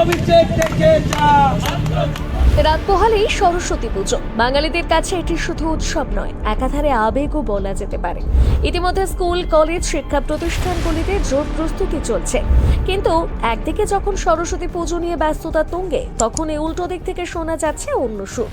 অভিষেক থেকে যা। রাত পোহালেই সরস্বতী পুজো বাঙালিদের কাছে এটি শুধু উৎসব নয়, একাধারে আবেগও বলা যেতে পারে। ইতিমধ্যে স্কুল, কলেজ, শিক্ষা প্রতিষ্ঠানগুলিতে জোর প্রস্তুতি চলছে, কিন্তু একদিকে যখন সরস্বতী পুজো নিয়ে ব্যস্ততা তুঙ্গে, তখন এই উল্টো দিক থেকে শোনা যাচ্ছে অন্য সুর।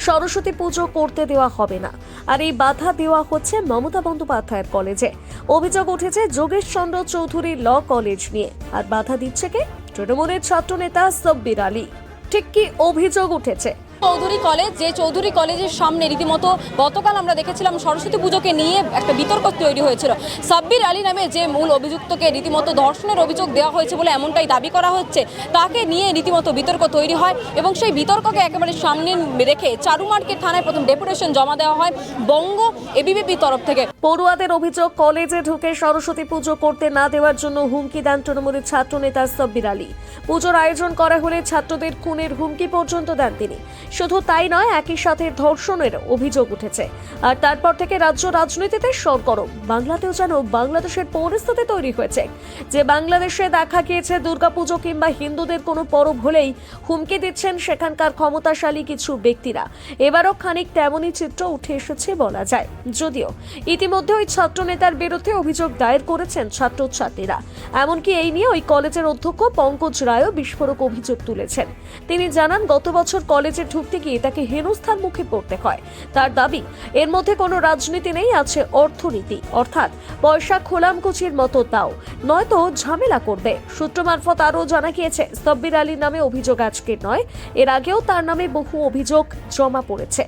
সরস্বতী পুজো করতে দেওয়া হবে না, আর এই বাধা দেওয়া হচ্ছে মমতা বন্দ্যোপাধ্যায়ের কলেজে। অভিযোগ উঠেছে যোগেশ চন্দ্র চৌধুরী ল কলেজ নিয়ে, আর বাধা দিচ্ছে কে? তৃণমূলের ছাত্রনেতা সাব্বির আলী। ঠিক কি অভিযোগ উঠেছে? চৌধুরী কলেজ, যে চৌধুরী কলেজের সামনে রীতিমতো গতকাল আমরা দেখেছিলাম সরস্বতী পুজোকে নিয়ে একটা বিতর্ক তৈরি হয়েছিল। সাব্বির আলী নামে যে মূল অভিযুক্তকে রীতিমতো ধর্ষণের অভিযোগ দেওয়া হয়েছে বলে এমনটাই দাবি করা হচ্ছে, তাকে নিয়ে রীতিমতো বিতর্ক তৈরি হয় এবং সেই বিতর্ককে একেবারে সামনে রেখে চারুমার্কেট থানায় প্রথম ডেপুটেশন জমা দেওয়া হয় বঙ্গ এবিভিপির তরফ থেকে। পড়ুয়াদের অভিযোগ, কলেজে ঢুকে সরস্বতী পুজো করতে না দেওয়ার জন্য হুমকি দেন তৃণমূলের ছাত্রনেতা সাব্বির আলী। পুজোর আয়োজন করা হলে ছাত্রদের খুনের হুমকি পর্যন্ত দেন তিনি। শুধু তাই নয়, একই সাথে ধর্ষণের অভিযোগ উঠেছে। আর তারপর থেকে রাজ্য রাজনীতিতে সরগরম। বাংলাতেও যেন বাংলাদেশের পরিস্থিতি তৈরি হয়েছে, যে বাংলাদেশে দেখা গিয়েছে দুর্গাপুজো কিংবা হিন্দুদের কোনো পরব হলেই হুমকি দিচ্ছেন সেখানকার ক্ষমতাশালী কিছু ব্যক্তিরা। এবারও খানিক তেমনই চিত্র উঠে এসেছে বলা যায়। যদিও ইতিমধ্যে ওই ছাত্রনেতার বিরুদ্ধে অভিযোগ দায়ের করেছেন ছাত্রছাত্রীরা। এমনকি এই নিয়ে ওই কলেজের অধ্যক্ষ পঙ্কজ রায়ও বিস্ফোরক অভিযোগ তুলেছেন। তিনি জানান, গত বছর কলেজে ঢুকতে গিয়ে তাকে হেনস্থার মুখে পড়তে হয়। তার দাবি, এর মধ্যে কোনো রাজনীতি নেই, আছে অর্থনীতি, অর্থাৎ পয়সা খোলামকুচির মতো দাও, নয়তো ঝামেলা করবে। সূত্র মারফত আরও জানা গিয়েছে, সাব্বির আলীর নামে অভিযোগ আজকের নয়, এর আগেও তার নামে বহু অভিযোগ জমা পড়েছে।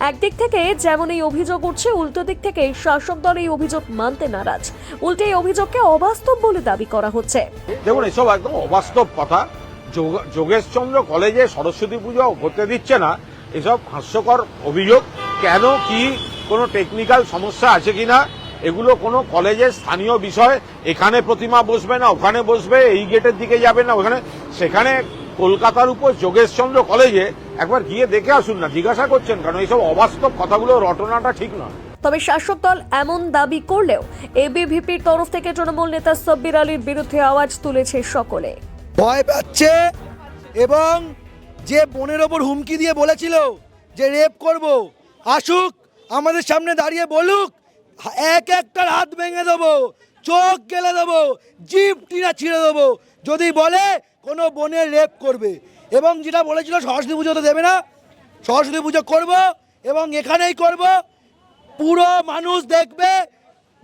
একদিক থেকে যেমন এই অভিযোগ উঠছে, উল্টো দিক থেকে শাসক দল এই অভিযোগ মানতে নারাজ। উল্টে এই অভিযোগকে অবাস্তব বলে দাবি করা হচ্ছে। দেখুন, এসব একদম অবাস্তব কথা। যোগেশ চন্দ্র কলেজে সরস্বতী পুজো করতে দিচ্ছে না, এসব হাস্যকর অভিযোগ। কেন, কি কোনো টেকনিক্যাল সমস্যা আছে কিনা, এগুলো কোনো কলেজের স্থানীয় বিষয়। এখানে প্রতিমা বসবে না, ওখানে বসবে, এই গেটের দিকে যাবে না ওখানে, সেখানে কলকাতার উপর যোগেশ চন্দ্র কলেজে একবার গিয়ে দেখে আসুন না, জিজ্ঞাসা করছেন কারণ এইসব অবাস্তব কথাগুলো রটনাটা ঠিক নয়। তবে শাসক দল এমন দাবি করলেও এবিভিপির তরফ থেকে তৃণমূল নেতা সাব্বির আলীর বিরুদ্ধে আওয়াজ তুলেছে সকলে। ভয় পাচ্ছে, এবং যে বোনের ওপর হুমকি দিয়ে বলেছিল যে রেপ করব, আসুক আমাদের সামনে দাঁড়িয়ে বলুক, এক একটার হাত ভেঙে দেবো, চোখ গেলে দেবো, জিভ টিনা ছিঁড়ে দেবো যদি বলে কোনো বোনের রেপ করবে। এবং যেটা বলেছিল সরস্বতী পুজোতে দেবে না, সরস্বতী পুজো করব এবং এখানেই করব, পুরো মানুষ দেখবে,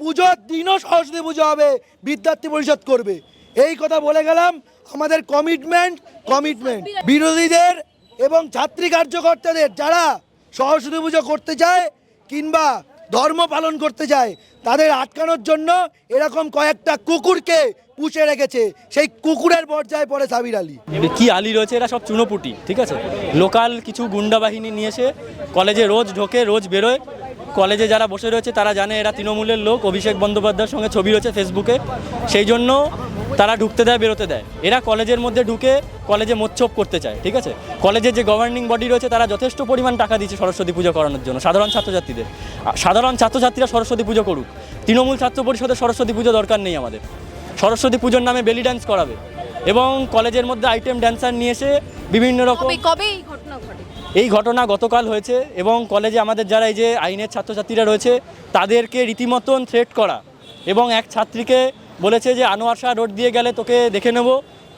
পুজোর দিনও সরস্বতী পুজো হবে, বিদ্যার্থী পরিষদ করবে। এই কথা বলে গেলাম, আমাদের কমিটমেন্ট। বিরোধীদের এবং ছাত্রী কার্যকর্তাদের যারা সরস্বতী পুজো করতে চায় কিংবা ধর্ম পালন করতে চায়, তাদের আটকানোর জন্য এরকম কয়েকটা কুকুরকে পুষে রেখেছে। সেই কুকুরের পর্যায়ে পড়ে সাব্বির আলী। কি আলী রয়েছে, এরা সব চুনোপুটি, ঠিক আছে। লোকাল কিছু গুন্ডা বাহিনী নিয়ে এসে কলেজে রোজ ঢোকে, রোজ বেরোয়। কলেজে যারা বসে রয়েছে তারা জানে এরা তৃণমূলের লোক, অভিষেক বন্দ্যোপাধ্যায়ের সঙ্গে ছবি রয়েছে ফেসবুকে, সেই জন্য তারা ঢুকতে দেয়, বেরোতে দেয়। এরা কলেজের মধ্যে ঢুকে কলেজে মোচ্ছপ করতে চায়, ঠিক আছে। কলেজের যে গভর্নিং বডি রয়েছে তারা যথেষ্ট পরিমাণ টাকা দিচ্ছে সরস্বতী পুজো করানোর জন্য সাধারণ ছাত্রছাত্রীদের। সাধারণ ছাত্রছাত্রীরা সরস্বতী পুজো করুক, তৃণমূল ছাত্র পরিষদের সরস্বতী পুজো দরকার নেই আমাদের। সরস্বতী পুজোর নামে বেলি ড্যান্স করাবে এবং কলেজের মধ্যে আইটেম ড্যান্সার নিয়ে এসে বিভিন্ন রকম। কবে এই ঘটনা ঘটে? এই ঘটনা গতকাল হয়েছে, এবং কলেজে আমাদের যারা এই যে আইনের ছাত্রছাত্রীরা রয়েছে তাদেরকে রীতিমতন থ্রেট করা, এবং এক ছাত্রীকে বলেছে যে আনোয়ার শাহ রোড দিয়ে গেলে তোকে দেখে নেব,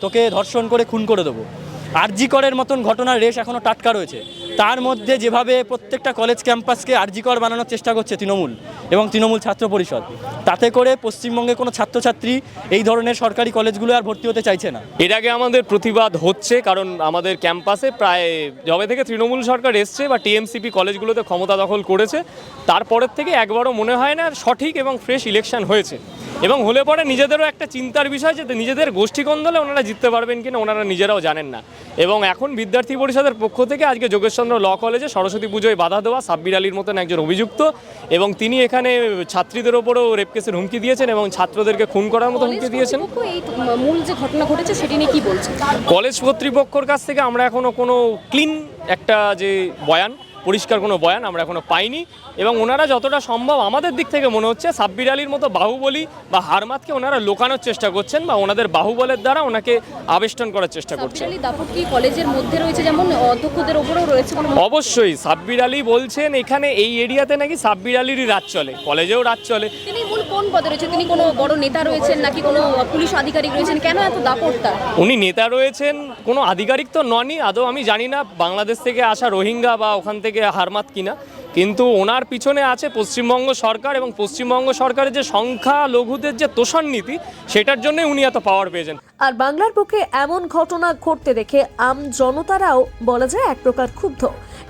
তোকে ধর্ষণ করে খুন করে দেবো। আরজি করের মতন ঘটনার রেশ এখনও টাটকা রয়েছে। তার মধ্যে যেভাবে প্রত্যেকটা কলেজ ক্যাম্পাসকে আরজি কর বানানোর চেষ্টা করছে তৃণমূল এবং তৃণমূল ছাত্র পরিষদ, তাতে করে পশ্চিমবঙ্গে কোনো ছাত্রছাত্রী এই ধরনের সরকারি কলেজগুলো আর ভর্তি হতে চাইছে না। এর আগে আমাদের প্রতিবাদ হচ্ছে, কারণ আমাদের ক্যাম্পাসে প্রায় যবে থেকে তৃণমূল সরকার এসছে বা টিএমসিপি কলেজগুলোতে ক্ষমতা দখল করেছে, তারপরের থেকে একবারও মনে হয় না সঠিক এবং ফ্রেশ ইলেকশন হয়েছে। এবং হলে পরে নিজেদেরও একটা চিন্তার বিষয় যে নিজেদের গোষ্ঠী কোন্দলে ওনারা জিততে পারবেন কিনা ওনারা নিজেরাও জানেন না। এবং এখন বিদ্যার্থী পরিষদের পক্ষ থেকে আজকে যোগেশচন্দ্র ল কলেজে সরস্বতী পুজোয় বাধা দেওয়া সাব্বির আলীর মতন একজন অভিযুক্ত, এবং তিনি এখানে ছাত্রীদের ওপরও রেপ কেসের হুমকি দিয়েছেন এবং ছাত্রদেরকে খুন করার মতো হুমকি দিয়েছেন। এই মূল যে ঘটনা ঘটেছে সেটি নিয়ে কি বলছেন? কলেজ কর্তৃপক্ষের কাছ থেকে আমরা এখনো কোনো ক্লিন একটা যে বয়ান পরিষ্কার কোনো বয়ান আমরা এখনো পাইনি এবং ওনারা যতটা সম্ভব আমাদের দিক থেকে মনে হচ্ছে সাব্বির আলীর মতো বাহুবলী বা হারমাতকে ওনারা লোকানোর চেষ্টা করছেন বা ওনাদের বাহুবলের দ্বারা ওনাকে আবেষ্টন করার চেষ্টা করছেন। সাব্বির আলী দাপট কি কলেজের মধ্যে রয়েছে, যেমন অধ্যক্ষদের ওপরেও রয়েছে? অবশ্যই সাব্বির আলী বলছেন এখানে এই এরিয়াতে নাকি সাব্বির আলীরই রাজ চলে, কলেজেও রাজ চলে। তিনি মূল কোন পদে রয়েছে? তিনি কোনো বড় নেতা রয়েছেন নাকি কোনো পুলিশ আধিকারিক রয়েছেন? কেন এত দাপট তার? উনি নেতা রয়েছেন, কোনো আধিকারিক তো ননই আদৌ। আমি জানি না বাংলাদেশ থেকে আসা রোহিঙ্গা বা ওখান থেকে হারমাত কিনা, কিন্তু ওনার পিছনে আছে পশ্চিমবঙ্গ সরকার এবং পশ্চিমবঙ্গ সরকারের যে সংখ্যালঘুদের যে তোষণ নীতি, সেটার জন্য উনি এত পাওয়ার পেয়েছেন। আর বাংলার পক্ষে এমন ঘটনা ঘটতে দেখে আম জনতারাও বলা যায় এক প্রকার ক্ষুব্ধ,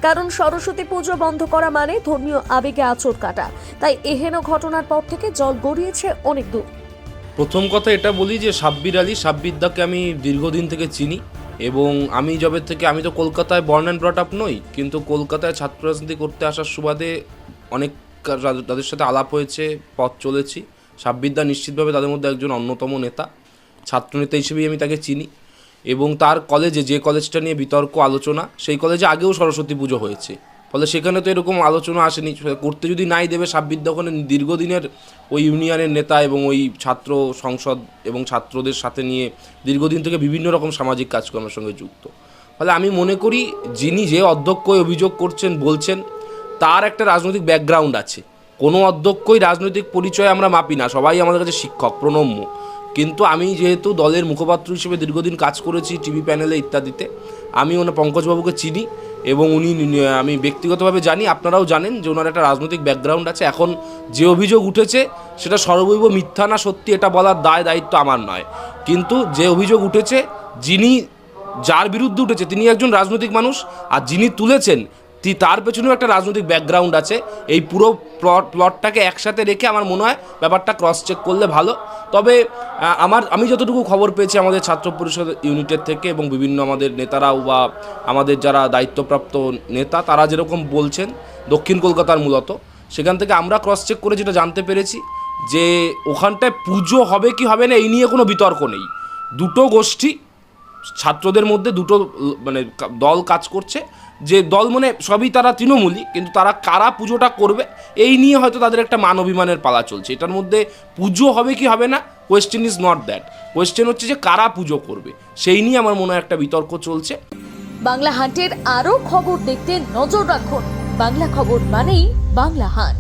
কারণ সরস্বতী পুজো বন্ধ করা মানে ধর্মীয় আবেগে আঁচড় কাটা। তাই এহেন ঘটনার পর থেকে জল গড়িয়েছে অনেক দূর। প্রথম কথা এটা বলি যে সাব্বিরদাকে আমি দীর্ঘদিন থেকে চিনি এবং আমি আমি তো কলকাতায় বর্ন অ্যান্ড ব্রট আপ নই, কিন্তু কলকাতায় ছাত্র রাজনীতি করতে আসার সুবাদে অনেক তাদের সাথে আলাপ হয়েছে, পথ চলেছি। সাব্বিরদা নিশ্চিতভাবে তাদের মধ্যে একজন অন্যতম নেতা, ছাত্রনেতা হিসেবেই আমি তাকে চিনি এবং তার কলেজে, যে কলেজটা নিয়ে বিতর্ক আলোচনা, সেই কলেজে আগেও সরস্বতী পুজো হয়েছে, ফলে সেখানে তো এরকম আলোচনা আসেনি। করতে যদি নাই দেবে, সাব্বিরদা ওখানে দীর্ঘদিনের ওই ইউনিয়নের নেতা এবং ওই ছাত্র সংসদ এবং ছাত্রদের সাথে নিয়ে দীর্ঘদিন থেকে বিভিন্ন রকম সামাজিক কাজকর্মের সঙ্গে যুক্ত। ফলে আমি মনে করি যিনি যে অধ্যক্ষ অভিযোগ করছেন বলছেন, তার একটা রাজনৈতিক ব্যাকগ্রাউন্ড আছে। কোনো অধ্যক্ষই রাজনৈতিক পরিচয় আমরা মাপি না, সবাই আমাদের কাছে শিক্ষক, প্রণম্য। কিন্তু আমি যেহেতু দলের মুখপাত্র হিসেবে দীর্ঘদিন কাজ করেছি টিভি প্যানেলে ইত্যাদিতে, আমি ওনার পঙ্কজবাবুকে চিনি এবং আমি ব্যক্তিগতভাবে জানি, আপনারাও জানেন যে ওনার একটা রাজনৈতিক ব্যাকগ্রাউন্ড আছে। এখন যে অভিযোগ উঠেছে সেটা সর্বৈব মিথ্যা না সত্যি এটা বলার দায়িত্ব আমার নয়, কিন্তু যে অভিযোগ উঠেছে, যার বিরুদ্ধে উঠেছে তিনি একজন রাজনৈতিক মানুষ, আর যিনি তুলেছেন তার পেছনেও একটা রাজনৈতিক ব্যাকগ্রাউন্ড আছে। এই পুরো প্লটটাকে একসাথে রেখে আমার মনে হয় ব্যাপারটা ক্রস চেক করলে ভালো। তবে আমি যতটুকু খবর পেয়েছি আমাদের ছাত্র পরিষদ ইউনিটের থেকে এবং বিভিন্ন আমাদের নেতারাও বা আমাদের যারা দায়িত্বপ্রাপ্ত নেতা, তারা যেরকম বলছেন দক্ষিণ কলকাতার মূলত, সেখান থেকে আমরা ক্রস চেক করে যেটা জানতে পেরেছি যে ওখানটায় পুজো হবে কি হবে না এই নিয়ে কোনো বিতর্ক নেই। দুটো গোষ্ঠী ছাত্রদের মধ্যে দুটো দল কাজ করছে, যে দল সবই তারা তৃণমূলী, কিন্তু তারা কারা পুজোটা করবে এই নিয়ে হয়তো তাদের একটা মান অভিমানের পালা চলছে। এটার মধ্যে পুজো হবে কি হবে না, question is not that, question হচ্ছে যে কারা পুজো করবে, সেই নিয়ে আমার মনে হয় একটা বিতর্ক চলছে। বাংলা হাটের আরও খবর দেখতে নজর রাখুন। বাংলা খবর মানেই বাংলা হাট।